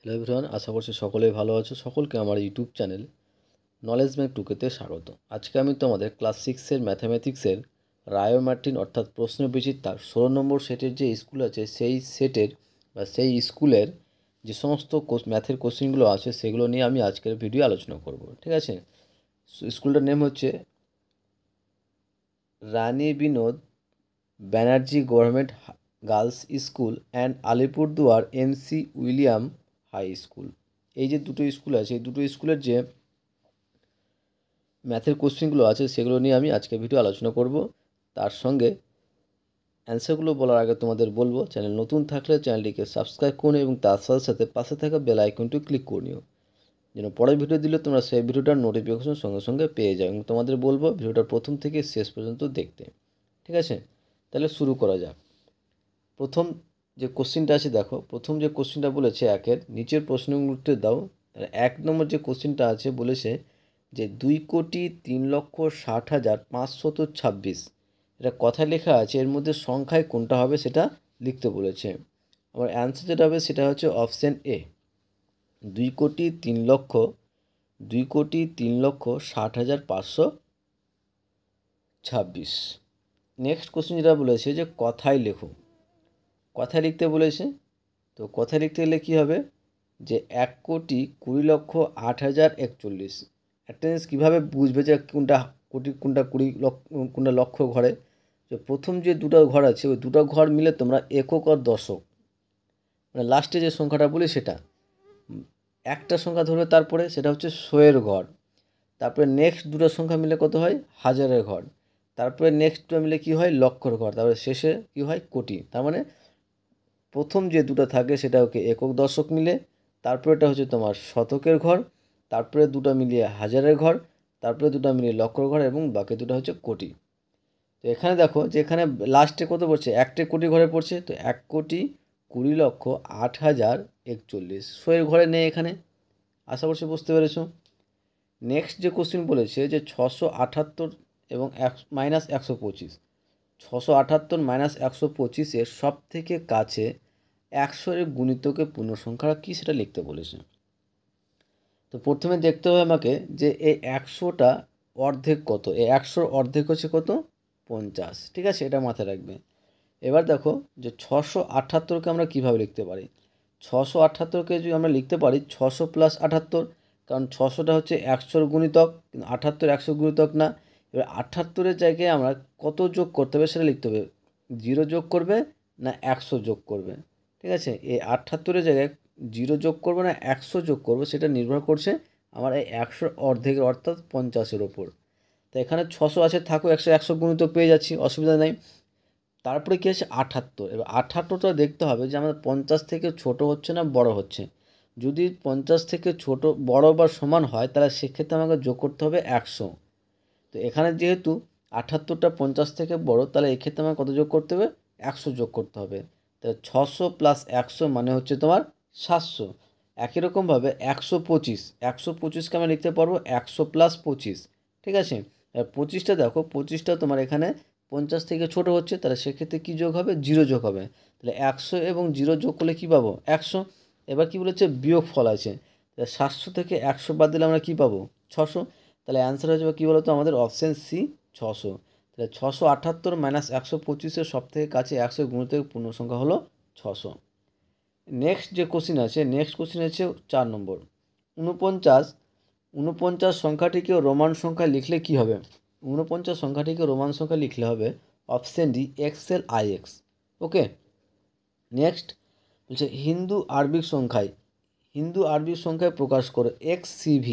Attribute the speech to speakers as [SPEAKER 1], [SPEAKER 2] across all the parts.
[SPEAKER 1] Hello everyone, আশা করছি সকলেই ভালো আছো। সকলকে আমার ইউটিউব চ্যানেল নলেজ ম্যাক টুকেতে স্বাগত। আজকে আমি তোমাদের ক্লাস 6-এর ম্যাথামেটিক্সের রায় মার্টিন অর্থাৎ প্রশ্নবিচিত্রার 16 নম্বর সেটের যে স্কুল আছে সেই সেটের বা সেই স্কুলের যে সমস্ত ম্যাথের কোশ্চেনগুলো আছে সেগুলো নিয়ে আমি আজকের ভিডিও আলোচনা করব। ঠিক আছে, স্কুলটার নেম হচ্ছে Rani Binod Banerjee government girls school and Alipurduar MC William high school. এই যে দুটো স্কুল আছে, এই দুটো স্কুলের যে ম্যাথের কোশ্চেনগুলো আছে সেগুলো নিয়ে আমি আজকে ভিডিও আলোচনা করব। তার সঙ্গে অ্যান্সারগুলো বলার আগে তোমাদের বলবো, চ্যানেল নতুন থাকলে চ্যানেলটিকে সাবস্ক্রাইব করুন এবং তার সাথে সাথে পাশে থাকা বেল আইকনটি ক্লিক করে নিও, যেন পরের ভিডিও দিলে তোমরা সেই ভিডিওটার নোটিফিকেশন সঙ্গে সঙ্গে পেয়ে যাও। এবং তোমাদের বলবো ভিডিওটা প্রথম থেকে শেষ পর্যন্ত দেখতে। ঠিক আছে, তাহলে শুরু করা যাক। প্রথম যে কোশ্চেনটা আছে দেখো, প্রথম যে কোশ্চেনটা বলেছে একের নিচের প্রশ্নগুলোর উত্তর দাও। 1 নম্বর যে কোশ্চেনটা আছে বলেছে যে 2,03,60,526, এটা কথায় লেখা আছে, এর মধ্যে সংখ্যায় কোনটা হবে সেটা লিখতে বলেছে। আমার অ্যান্সার যেটা হবে সেটা হচ্ছে অপশান এ, 2,03,60,526। নেক্সট কোশ্চেন যেটা বলেছে যে কথায় লেখো, কথায় লিখতে বলেছে। তো কথায় লিখতে গেলে কী হবে যে 1,20,08,041। একটা জিনিস কীভাবে বুঝবে যে কোনটা কোটি কোনটা 20 লক্ষ কোনটা লক্ষ ঘরে, যে প্রথম যে দুটো ঘর আছে ওই দুটো ঘর মিলে তোমরা একক আর দশক, মানে লাস্টে যে সংখ্যাটা বলি সেটা একটা সংখ্যা ধরবে, তারপরে সেটা হচ্ছে শোয়ের ঘর, তারপরে নেক্সট দুটো সংখ্যা মিলে কত হয় হাজারের ঘর, তারপরে নেক্সট দুটো মিলে কী হয় লক্ষর ঘর, তারপরে শেষে কী হয় কোটি। তার মানে প্রথম যে দুটো থাকে সেটা ওকে একক দশক মিলে, তারপরে এটা হচ্ছে তোমার শতকের ঘর, তারপরে দুটো মিলিয়ে হাজারের ঘর, তারপরে দুটো মিলিয়ে লক্ষর ঘর এবং বাকি দুটো হচ্ছে কোটি। তো এখানে দেখো যে এখানে লাস্টে কত পড়ছে, একটা কোটি ঘরে পড়ছে, তো 1,20,08,041 শোয়ের ঘরে নেই এখানে। আশা করছি বুঝতে পেরেছো। নেক্সট যে কোশ্চেন বলেছে যে 678 এবং -125, 678 -125-এর সব থেকে কাছে 100-এর গুণিতকের পূর্ণসংখ্যা কী সেটা লিখতে বলেছে। তো প্রথমে দেখতে হবে আমাকে যে এই 100টা অর্ধেক কত, এই 100-র অর্ধেক হচ্ছে কত 50। ঠিক আছে, এটা মাথায় রাখবে। এবার দেখো যে 678-কে আমরা কীভাবে লিখতে পারি। 678-কে যদি আমরা লিখতে পারি 600 + 78, কারণ 600টা হচ্ছে 100-র গুণিতক, কিন্তু 78 100 গুণিতক না। এবার 78-এর জায়গায় আমরা কত যোগ করতে হবে সেটা লিখতে হবে, 0 যোগ করবে না 100 যোগ করবে। ঠিক আছে, এই 78-এর জায়গায় 0 যোগ করবে না 100 যোগ করবে সেটা নির্ভর করছে আমার এই 100-র অর্ধেকের অর্থাৎ 50-এর ওপর। তো এখানে 600 আছে, থাকো 100 100 গুণিতক পেয়ে যাচ্ছি, অসুবিধা নেই। তারপরে কী আছে 78। এবার 78টা দেখতে হবে যে আমাদের 50 থেকে ছোট হচ্ছে না বড় হচ্ছে। যদি 50 থেকে ছোট বড় বা সমান হয় তাহলে সেক্ষেত্রে আমাকে যোগ করতে হবে 100। তো এখানে যেহেতু 78টা 50 থেকে বড়, তাহলে এক্ষেত্রে আমাকে কত যোগ করতে হবে 100 যোগ করতে হবে। তাহলে 600 + 100 মানে হচ্ছে তোমার 700। একই রকমভাবে 125, 125কে আমরা লিখতে পারবো 100 + 25। ঠিক আছে, এবার 25টা দেখো, 25টা তোমার এখানে 50 থেকে ছোট হচ্ছে, তাহলে সেক্ষেত্রে কী যোগ হবে 0 যোগ হবে। তাহলে 100 এবং 0 যোগ করলে কী পাবো 100। এবার কী বলেছে বিয়োগ ফল আছে, তাহলে 700 থেকে 100 বাদ দিলে আমরা কী পাবো 600। তাহলে অ্যান্সার হয়ে যাবে কী বলতো আমাদের অপশান সি 600। তাহলে 678 - 125-এর সব থেকে কাছে 100 গুণিতকের পূর্ণ সংখ্যা হলো 600। নেক্সট যে কোশ্চিন আছে, নেক্সট কোশ্চিন হচ্ছে 4 নম্বর, 49। 49 সংখ্যাটিকে রোমান সংখ্যায় লিখলে কী হবে। 49 সংখ্যাটিকে রোমান সংখ্যায় লিখলে হবে অপশান ডি XLIX। ওকে, নেক্সট বলছে হিন্দু আরবিক সংখ্যায় প্রকাশ করে XCV,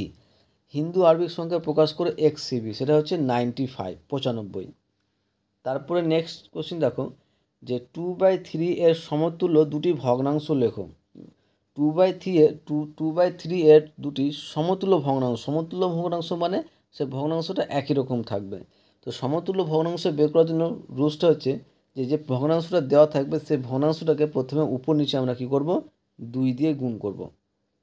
[SPEAKER 1] হিন্দু আরবিক সংখ্যায় প্রকাশ করে XCV, সেটা হচ্ছে 95। তারপরে নেক্সট কোশ্চিন দেখো যে 2/3 এর সমতুল্য দুটি ভগ্নাংশ লেখো। 2/3 এর দুটি সমতুল্য ভগ্নাংশ মানে সে ভগ্নাংশটা একই রকম থাকবে। তো সমতুল্য ভগ্নাংশ বের করার জন্য রুলসটা হচ্ছে যে ভগ্নাংশটা দেওয়া থাকবে সেই ভগ্নাংশটাকে প্রথমে উপর নিচে আমরা কী করব 2 দিয়ে গুণ করব।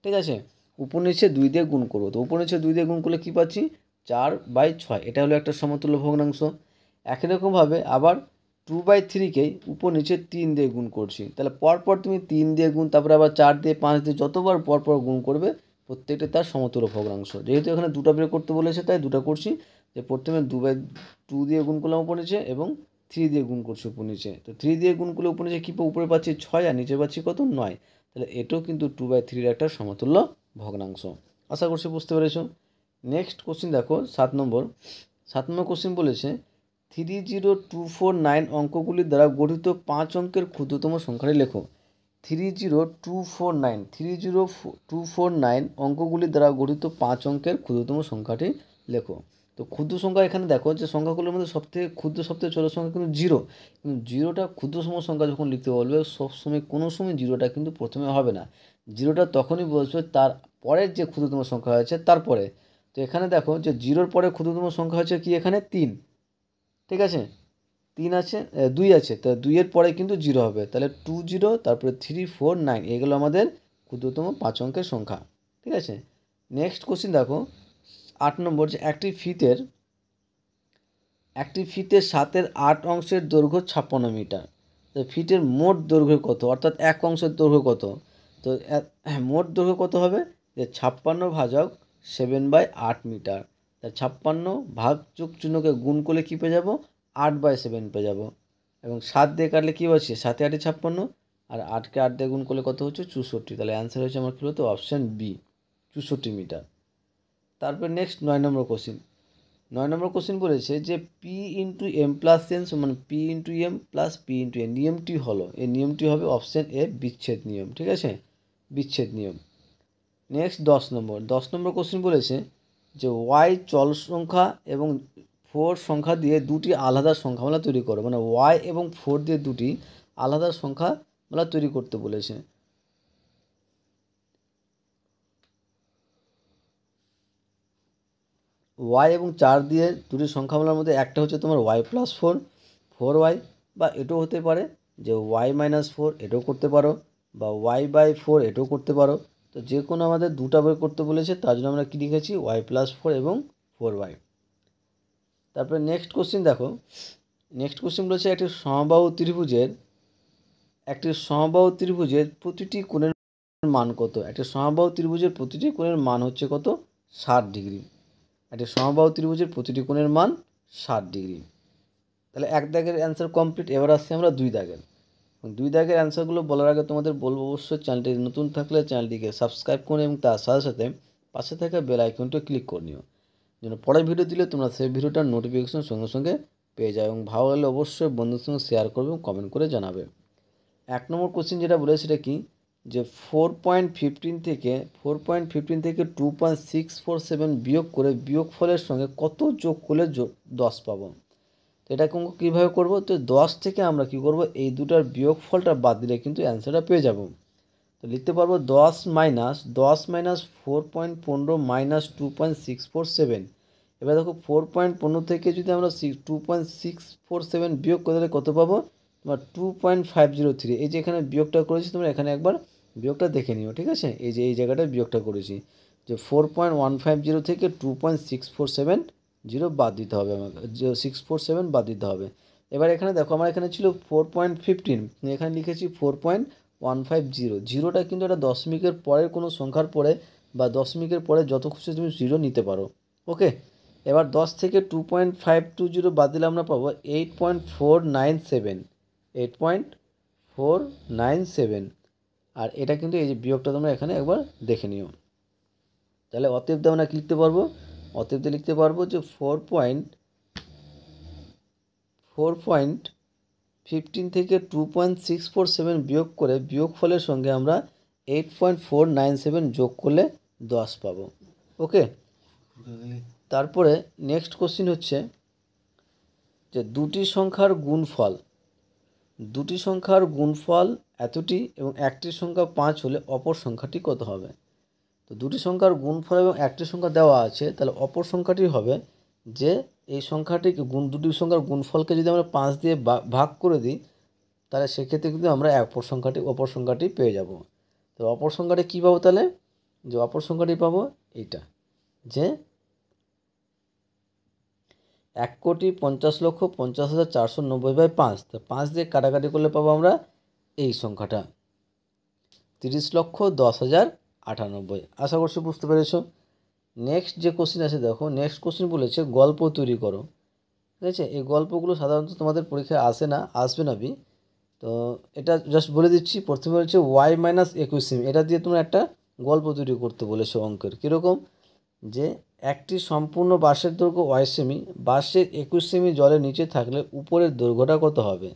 [SPEAKER 1] ঠিক আছে, উপর নিচে 2 দিয়ে গুণ করব। তো উপর নিচে 2 দিয়ে গুণ করলে কী পাচ্ছি 4/6, এটা হলো একটা সমতুল্য ভগ্নাংশ। একই রকমভাবে আবার 2/3-কেই উপর নিচে 3 দিয়ে গুণ করছি। তাহলে পরপর তুমি 3 দিয়ে গুণ, তারপরে আবার 4 দিয়ে, 5 দিয়ে, যতবার পরপর গুণ করবে প্রত্যেকটা তার সমতুল্য ভগ্নাংশ। যেহেতু এখানে দুটো বের করতে বলেছে তাই দুটো করছি। যে প্রথমে 2/2 দিয়ে গুণ করলাম উপর নিচে, এবং 3 দিয়ে গুণ করছি উপর নিচে। তো 3 দিয়ে গুণ করলে উপর নিচে কী, উপরে পাচ্ছি 6 আর নিচে পাচ্ছি কত, 9। তাহলে এটাও কিন্তু 2/3-এর একটা সমতুল্য ভগ্নাংশ। আশা করছি বুঝতে পেরেছো। নেক্সট কোশ্চিন দেখো 7 নম্বর কোশ্চিন বলেছে 30249 অঙ্কগুলির দ্বারা গঠিত 5 অঙ্কের ক্ষুদ্রতম সংখ্যাটি লেখো। 30249 অঙ্কগুলির দ্বারা গঠিত 5 অঙ্কের ক্ষুদ্রতম সংখ্যাটি লেখো। তো ক্ষুদ্র সংখ্যা এখানে দেখো যে সংখ্যাগুলোর মধ্যে সবথেকে ক্ষুদ্র, সবথেকে ছোটো সংখ্যা কিন্তু 0। কিন্তু 0টা ক্ষুদ্রতম সংখ্যা যখন লিখতে বলবে সবসময় কোনো সময় 0টা কিন্তু প্রথমে হবে না। 0টা তখনই বসবে তার পরের যে ক্ষুদ্রতম সংখ্যা হয়েছে তারপরে। তো এখানে দেখো যে 0-র পরে ক্ষুদ্রতম সংখ্যা হচ্ছে কি, এখানে 3, ঠিক আছে, 3 আছে, 2 আছে, তো 2-এর পরে কিন্তু 0 হবে। তাহলে 20, তারপরে 349, এগুলো আমাদের ক্ষুদ্রতম 5 অঙ্কের সংখ্যা, ঠিক আছে। নেক্সট কোশ্চিন দেখো 8 নম্বর, যে একটি ফিতের 7-এর 8 অংশের দৈর্ঘ্য 56 মিটার। তো ফিটের মোট দৈর্ঘ্য কত, অর্থাৎ এক অংশের দৈর্ঘ্য কত? তো মোট দৈর্ঘ্য কত হবে, যে 56 ভাজক 7/8 মিটার। তা 56 ভাগ যোগ চিহ্নকে গুণ করলে কী পেয়ে যাবো, 8/7 পেয়ে যাবো। এবং 7 দিয়ে কাটলে কী হচ্ছে, 7 8 56, আর 8কে 8 দিয়ে গুণ করলে কত হচ্ছে, 64। তাহলে অ্যান্সার হচ্ছে আমার কী হতো, অপশান বি, 64 মিটার। তারপর নেক্সট 9 নম্বর কোশ্চিন। 9 নম্বর কোশ্চিন বলেছে যে P*m+n সমান P*m+P*n নিয়মটি হলো, এই নিয়মটি হবে অপশান এ, বিচ্ছেদ নিয়ম, ঠিক আছে, বিচ্ছেদ নিয়ম। নেক্সট 10 নম্বর কোশ্চিন বলেছে যে y চল সংখ্যা এবং 4 সংখ্যা দিয়ে দুটি আলাদা সংখ্যামালা তৈরি করো। মানে y এবং 4 দিয়ে দুটি আলাদা সংখ্যামালা তৈরি করতে বলেছে। y এবং 4 দিয়ে দুটি সংখ্যামালার মধ্যে একটা হচ্ছে তোমার y+4, 4y, বা এটাও হতে পারে যে y-4, এটাও করতে পারো, বা y/4 এটাও করতে পারো। তো যে কোনো আমাদের দুটা বের করতে বলেছে, তার জন্য আমরা কী লিখেছি, y+4 এবং 4y। তারপরে নেক্সট কোশ্চিন দেখো, নেক্সট কোশ্চিন বলেছে একটি সমবাহু ত্রিভুজের প্রতিটি কোণের মান কত? একটি সমবাহু ত্রিভুজের প্রতিটি কোণের মান হচ্ছে কত, 60 ডিগ্রি। একটি সমবাহু ত্রিভুজের প্রতিটি কোণের মান 60 ডিগ্রি। তাহলে এক দাগের অ্যান্সার কমপ্লিট। এবার আসছি আমরা 2 দাগের। 2 দাগের অ্যান্সারগুলো বলার আগে তোমাদের বলবো, অবশ্যই চ্যানেলটি নতুন থাকলে চ্যানেলটিকে সাবস্ক্রাইব করে এবং তার সাথে সাথে পাশে থাকা বেল আইকনটা ক্লিক করে নিও, যেন পরের ভিডিও দিলে তোমরা সেই ভিডিওটার নোটিফিকেশন সঙ্গে সঙ্গে পেয়ে যাও। এবং ভালো লাগলে অবশ্যই বন্ধুদের সঙ্গে শেয়ার করবে এবং কমেন্ট করে জানাবে। 1 নম্বর কোশ্চিন যেটা বলে সেটা কি, যে 4.15 থেকে 2.647 বিয়োগ করে বিয়োগফলের সঙ্গে কত যোগ করলে 10 পাবো। তো এটা কীভাবে করব, তো 10 থেকে আমরা কী করব, এই দুটার বিয়োগফলটা বাদ দিলে কিন্তু অ্যান্সারটা পেয়ে যাব। তো লিখতে পারবো 10 মাইনাস 4.15 মাইনাস 2.647। এবার দেখো 4.15 থেকে যদি আমরা 2.647 বিয়োগ করে দিলে কত পাবো, তোমার 2.503। এই যে এখানে বিয়োগটা করেছি, তোমরা এখানে একবার বিয়োগটা দেখে নিও, ঠিক আছে। এই যে এই জায়গাটায় বিয়োগটা করেছি, যে 4.150 থেকে 2.647 বাদ দিতে হবে আমাকে, 647 বাদ দিতে হবে। এবার এখানে দেখো আমার এখানে ছিল 4.15, এখানে লিখেছি 4.150। জিরোটা কিন্তু এটা দশমিকের পরের কোনো সংখ্যার পরে বা দশমিকের পরে যত খুশি তুমি 0 নিতে পারো, ওকে। এবার 10 থেকে 2.520 বাদ দিলে আমরা পাবো 8.497। আর এটা কিন্তু এই যে বিয়োগটা তোমরা এখানে একবার দেখে নিও। তাহলে অতএব আমরা কি লিখতে পারবো, অতএব লিখতে পারবো যে 4.15 থেকে 2.647 বিয়োগ করে বিয়োগফলের সঙ্গে আমরা 8.497 যোগ করলে 10 পাবো, ওকে। তারপরে নেক্সট কোশ্চিন হচ্ছে যে দুটি সংখ্যার গুণফল এতটি এবং একটি সংখ্যা 5 হলে অপর সংখ্যাটি কত হবে। তো দুটি সংখ্যার গুণফল এবং একটি সংখ্যা দেওয়া আছে, তাহলে অপর সংখ্যাটি হবে যে এই সংখ্যাটিকে দুটি সংখ্যার গুণফলকে যদি আমরা 5 দিয়ে ভাগ করে দিই, তাহলে সেক্ষেত্রে কিন্তু আমরা অপর সংখ্যাটি পেয়ে যাব। তো অপর সংখ্যাটি কী পাবো, তাহলে যে অপর সংখ্যাটি পাবো এইটা, যে 1,50,50,490/5, তো 5 দিয়ে কাটাকাটি করলে পাবো আমরা এই সংখ্যাটা 30,10,098। আশা করছি বুঝতে পেরেছো। নেক্সট যে কোশ্চিন আছে দেখো, নেক্সট কোশ্চিন বলেছে গল্প তৈরি করো। ঠিক আছে, এই গল্পগুলো সাধারণত তোমাদের পরীক্ষায় আসে না, আসবে না বি। তো এটা জাস্ট বলে দিচ্ছি। প্রথমে হচ্ছে y-21 সেমি, এটা দিয়ে তোমরা একটা গল্প তৈরি করতে বলেছো অঙ্কের। কীরকম, যে একটি সম্পূর্ণ বাঁশের দৈর্ঘ্য y সেমি, বাঁশের 21 সেমি জলের নিচে থাকলে উপরের দৈর্ঘ্যটা কত হবে।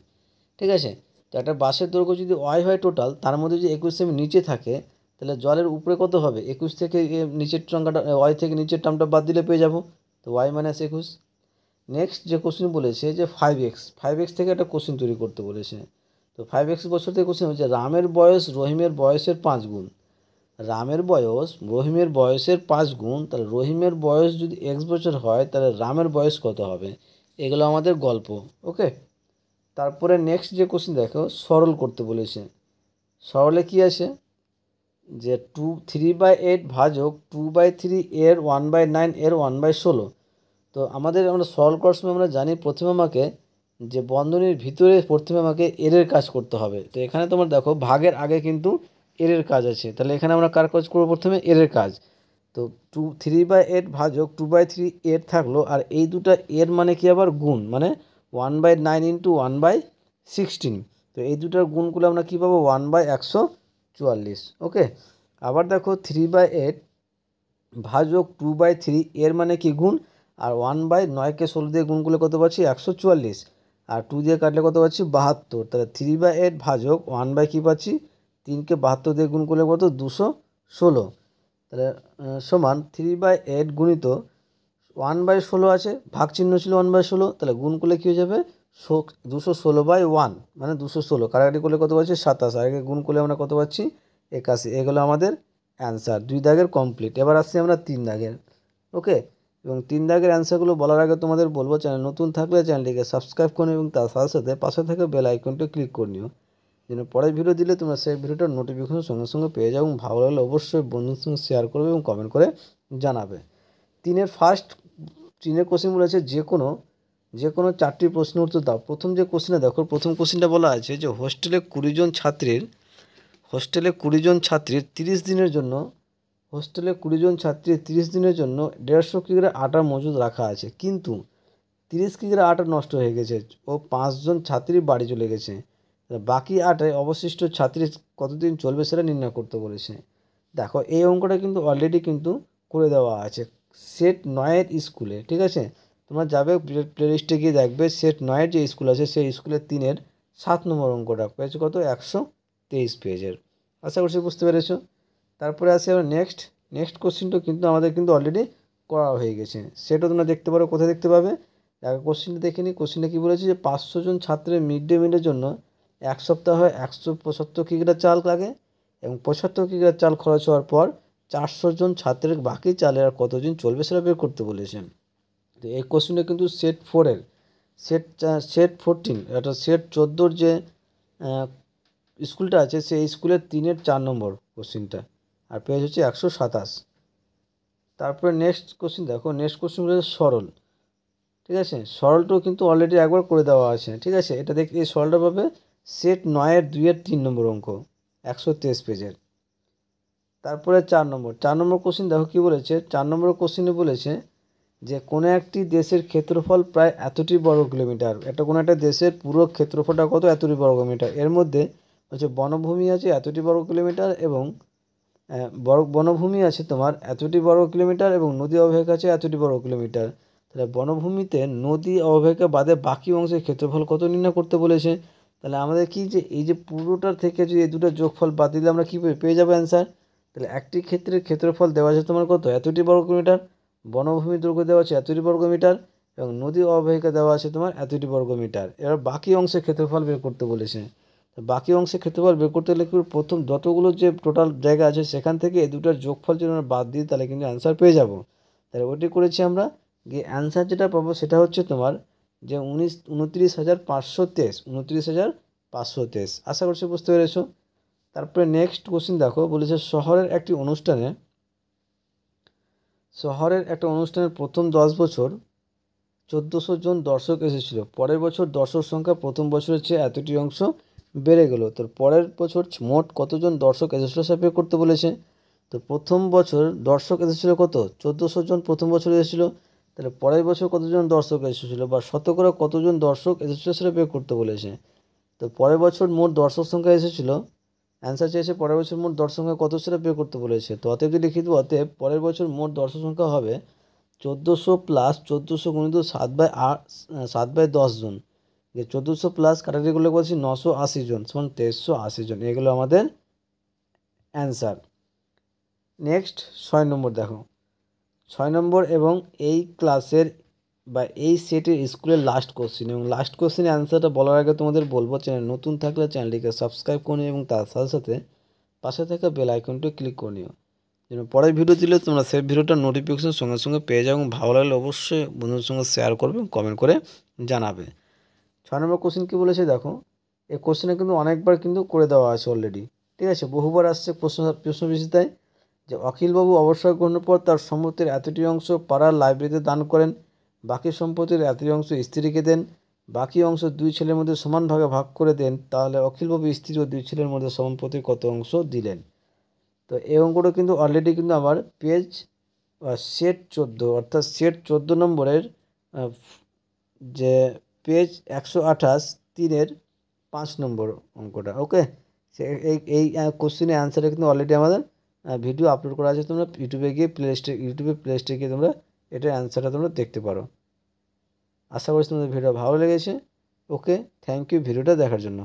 [SPEAKER 1] ঠিক আছে, তো একটা বাঁশের দৈর্ঘ্য যদি y হয় টোটাল, তার মধ্যে যদি 21 সেমি নিচে থাকে, তাহলে জলের উপরে কত হবে, 21 থেকে নিচের সংখ্যাটা y থেকে নিচের টার্মটা বাদ দিলে পেয়ে যাবো, তো y-21। নেক্সট যে কোশ্চেন বলেছে যে 5x থেকে একটা কোশ্চেন তৈরি করতে বলেছে। তো 5x বছর থেকে কোশ্চেন হচ্ছে রামের বয়স রহিমের বয়সের 5 গুণ। রামের বয়স রহিমের বয়সের 5 গুণ, তাহলে রহিমের বয়স যদি x বছর হয় তাহলে রামের বয়স কত হবে। এগুলো আমাদের গল্প। ওকে, তারপরে নেক্সট যে কোশ্চেন দেখো, সরল করতে বলেছে। সরলে কি আছে, যে 3/8 ভাজক 2/3 এর 1/9 এর 1/16। তো আমরা সলভ করার সময় আমরা জানি প্রথমে আমাকে যে বন্ধনীর ভিতরে প্রথমে আমাকে এর কাজ করতে হবে। তো এখানে তোমার দেখো ভাগের আগে কিন্তু এর কাজ আছে, তাহলে এখানে আমরা কার কাজ করবো, প্রথমে এর কাজ। তো 3/8 ভাজক 2/3 এর থাকলো, আর এই দুটা এর মানে কি আবার গুণ, মানে 1/9 ইন্টু 1/16। তো এই দুটার গুণগুলো আমরা কী পাবো, 1/144। ওকে, আবার দেখো 3/8 ভাজক 2/3 এর মানে কি গুণ, আর 1/9কে 16 দিয়ে গুণ করলে কত পাচ্ছি, 144। আর 2 দিয়ে কাটলে কত পাচ্ছি, 72। তাহলে 3/8 ভাজক 1 কী পাচ্ছি, 3কে 72 দিয়ে গুণ করলে কত, 216। তাহলে সমান 3/8 গুণিত 1/16 আছে, ভাগ চিহ্ন ছিল 1/16, তাহলে গুণ করলে কী হয়ে যাবে, 216/1, মানে 216 কাটাকাটি করলে কত পাচ্ছি, 27। আর গুণ করলে আমরা কত পাচ্ছি, 81। এগুলো আমাদের অ্যান্সার। 2 দাগের কমপ্লিট। এবার আসছি আমরা 3 দাগের। ওকে, এবং 3 দাগের অ্যান্সারগুলো বলার আগে তোমাদের বলবো, চ্যানেল নতুন থাকলে চ্যানেলটিকে সাবস্ক্রাইব করে এবং তার সাথে সাথে পাশে থাকা বেল আইকনটি ক্লিক করে নিও, যেন পরের ভিডিও দিলে তোমরা সেই ভিডিওটার নোটিফিকেশন সঙ্গে সঙ্গে পেয়ে যাও। এবং ভালো লাগলে অবশ্যই বন্ধুদের সঙ্গে শেয়ার করবে এবং কমেন্ট করে জানাবে। 3-এর কোশ্চেন বলেছে যে কোনো 4টি প্রশ্ন উত্তর দাও। প্রথম যে কোশ্চেনটা দেখো, প্রথম কোশ্চেনটা বলা আছে যে হোস্টেলে 20 জন ছাত্রীর 30 দিনের জন্য 30 দিনের জন্য 150 কিগ্রা আটা মজুদ রাখা আছে, কিন্তু 30 কিগ্রা আটা নষ্ট হয়ে গেছে ও 5 জন ছাত্রী বাড়ি চলে গেছে। বাকি আটায় অবশিষ্ট ছাত্রী কতদিন চলবে সেটা নির্ণয় করতে বলেছে। দেখো এই অঙ্কটা কিন্তু অলরেডি কিন্তু করে দেওয়া আছে সেট 9-এর স্কুলে। ঠিক আছে, তোমরা যাবে প্লেলিস্টে গিয়ে দেখবে সেট 9-এর যে স্কুল আছে সেই স্কুলের 3-এর 7 নম্বর অঙ্কটা পেয়েছে কত, 123 পেজের। আশা করছি বুঝতে পেরেছো। তারপরে আসে আবার নেক্সট কোশ্চেনটা কিন্তু আমাদের কিন্তু অলরেডি করা হয়ে গেছে, সেটা তোমরা দেখতে পারো। কোথায় দেখতে পাবে, কোশ্চেনটা দেখে নিই। কোশ্চেনটা কী বলেছে, যে 500 জন ছাত্রের মিড ডে মিলের জন্য এক সপ্তাহে 175 কিগ্রা চাল লাগে, এবং 75 কিগ্রা চাল খরচ হওয়ার পর 400 জন ছাত্রের বাকি চালের আর কতদিন চলবে সেটা বের করতে বলেছেন। তো এই কোশ্চেনটা কিন্তু সেট 4-এর সেট 14 এটা সেট 14-র যে স্কুলটা আছে সেই স্কুলের 3-এর 4 নম্বর কোশ্চেনটা, আর পেজ হচ্ছে 127। তারপরে নেক্সট কোশ্চেন দেখো, নেক্সট কোশ্চেন হচ্ছে সরল। ঠিক আছে, সরলটাও কিন্তু অলরেডি একবার করে দেওয়া আছে। ঠিক আছে, এটা দেখ, এই সরলটা পাবে সেট 9-এর 2-এর 3 নম্বর অঙ্ক, 123 পেজের। তারপরে 4 নম্বর কোশ্চেন দেখো কী বলেছে। 4 নম্বর কোশ্চেনে বলেছে যে কোনো একটি দেশের ক্ষেত্রফল প্রায় এতটি বর্গ কিলোমিটার। কোনো একটা দেশের পুরো ক্ষেত্রফলটা কত, এতটি বর্গ কিলোমিটার। এর মধ্যে হচ্ছে বনভূমি আছে এতটি বর্গ কিলোমিটার, এবং বনভূমি আছে তোমার এতটি বর্গ কিলোমিটার, এবং নদী অববাহিকা আছে এতটি বর্গ কিলোমিটার। তাহলে বনভূমিতে নদী অববাহিকা বাদে বাকি অংশের ক্ষেত্রফল কত নির্ণয় করতে বলেছে। তাহলে আমাদের কি, যে এই যে পুরোটার থেকে যদি এই দুটো যোগফল বাদ দিলে আমরা কী পেয়ে যাবো অ্যান্সার। তাহলে একটি ক্ষেত্রের ক্ষেত্রফল দেওয়া আছে তোমার কত, এতটি বর্গ কিলোমিটার, বনভূমির দৈর্ঘ্য দেওয়া আছে এতটি বর্গ মিটার, এবং নদী অববাহিকা দেওয়া আছে তোমার এতটি বর্গ মিটার। এবার বাকি অংশের ক্ষেত্রফল বের করতে বলেছে। বাকি অংশের ক্ষেত্রফল বের করতে গেলে প্রথম যতগুলো যে টোটাল জায়গা আছে সেখান থেকে এই দুটার যোগফল যদি আমরা বাদ দিই তাহলে কিন্তু অ্যান্সার পেয়ে যাব। তাহলে ওটি করেছি আমরা, গিয়ে অ্যান্সার যেটা পাবো সেটা হচ্ছে তোমার যে 29,523। আশা করছি বুঝতে পেরেছো। তারপরে নেক্সট কোশ্চেন দেখো, বলেছে শহরের একটা অনুষ্ঠানের প্রথম 10 বছর 1400 জন দর্শক এসেছিল, পরের বছর দর্শক সংখ্যা প্রথম বছরের চেয়ে এতটি অংশ বেড়ে গেল, তো পরের বছর মোট কতজন দর্শক এসেছিল সেটা বের করতে বলেছে। তো প্রথম বছর দর্শক এসেছিল কত, 1400 জন প্রথম বছর এসেছিল, তাহলে পরের বছর কতজন দর্শক এসেছিল বা শতকরা কতজন দর্শক এসেছিল সেটা বের করতে বলেছে। তো পরের বছর মোট দর্শক সংখ্যা এসেছিল, অ্যান্সার চেয়েছে পরের বছর মোট দর্শক সংখ্যা কত সেটা বের করতে বলেছে। তো অতএব যদি লিখি দেবো, অতএব পরের বছর মোট দর্শক সংখ্যা হবে 1400 প্লাস 1400 গুণিত 7/10 জন, যে 1400 প্লাস কাটাকাটি করলে বলছি 980 জন সমান 2380 জন, এগুলো আমাদের অ্যান্সার। নেক্সট 6 নম্বর দেখো, 6 নম্বর এবং এই ক্লাসের বা এই সেটের স্কুলের লাস্ট কোশ্চেন, এবং লাস্ট কোশ্চেনের অ্যান্সারটা বলার আগে তোমাদের বলবো, চ্যানেল নতুন থাকলে চ্যানেলটিকে সাবস্ক্রাইব করে নিও এবং তার সাথে সাথে পাশে থাকা বেল আইকনটি ক্লিক করে নিও, যেন পরের ভিডিও দিলে তোমরা সেই ভিডিওটার নোটিফিকেশন সঙ্গে সঙ্গে পেয়ে যাও, এবং ভালো লাগলে অবশ্যই বন্ধুদের সঙ্গে শেয়ার করবে এবং কমেন্ট করে জানাবে। 6 নম্বর কোশ্চেন কী বলেছে দেখো, এই কোশ্চেনে কিন্তু অনেকবার কিন্তু করে দেওয়া আছে অলরেডি, ঠিক আছে, বহুবার আসছে প্রশ্নবিচিতায়, যে অখিলবাবু অবসর গ্রহণের পর তার সম্পত্তির এতটি অংশ পাড়ার লাইব্রেরিতে দান করেন, বাকি সম্পত্তির এতটি অংশ স্ত্রীকে দেন, বাকি অংশ 2 ছেলের মধ্যে সমান ভাগে ভাগ করে দেন, তাহলে অখিলবাবু স্ত্রী ও 2 ছেলের মধ্যে সম্পত্তির কত অংশ দিলেন। তো এই অঙ্কটা কিন্তু অলরেডি কিন্তু আমার পেজ সেট 14 অর্থাৎ সেট 14 নম্বরের যে পেজ 128 3-এর 5 নম্বর অঙ্কটা, ওকে। সে এই কোশ্চেনের অ্যান্সারে কিন্তু অলরেডি আমাদের ভিডিও আপলোড করা আছে, তোমরা ইউটিউবে প্লে স্টোরে গিয়ে তোমরা এটার অ্যান্সারটা তোমরা দেখতে পারো। আশা করছি তোমাদের ভিডিও ভালো লেগেছে, ওকে, থ্যাংক ইউ ভিডিওটা দেখার জন্য।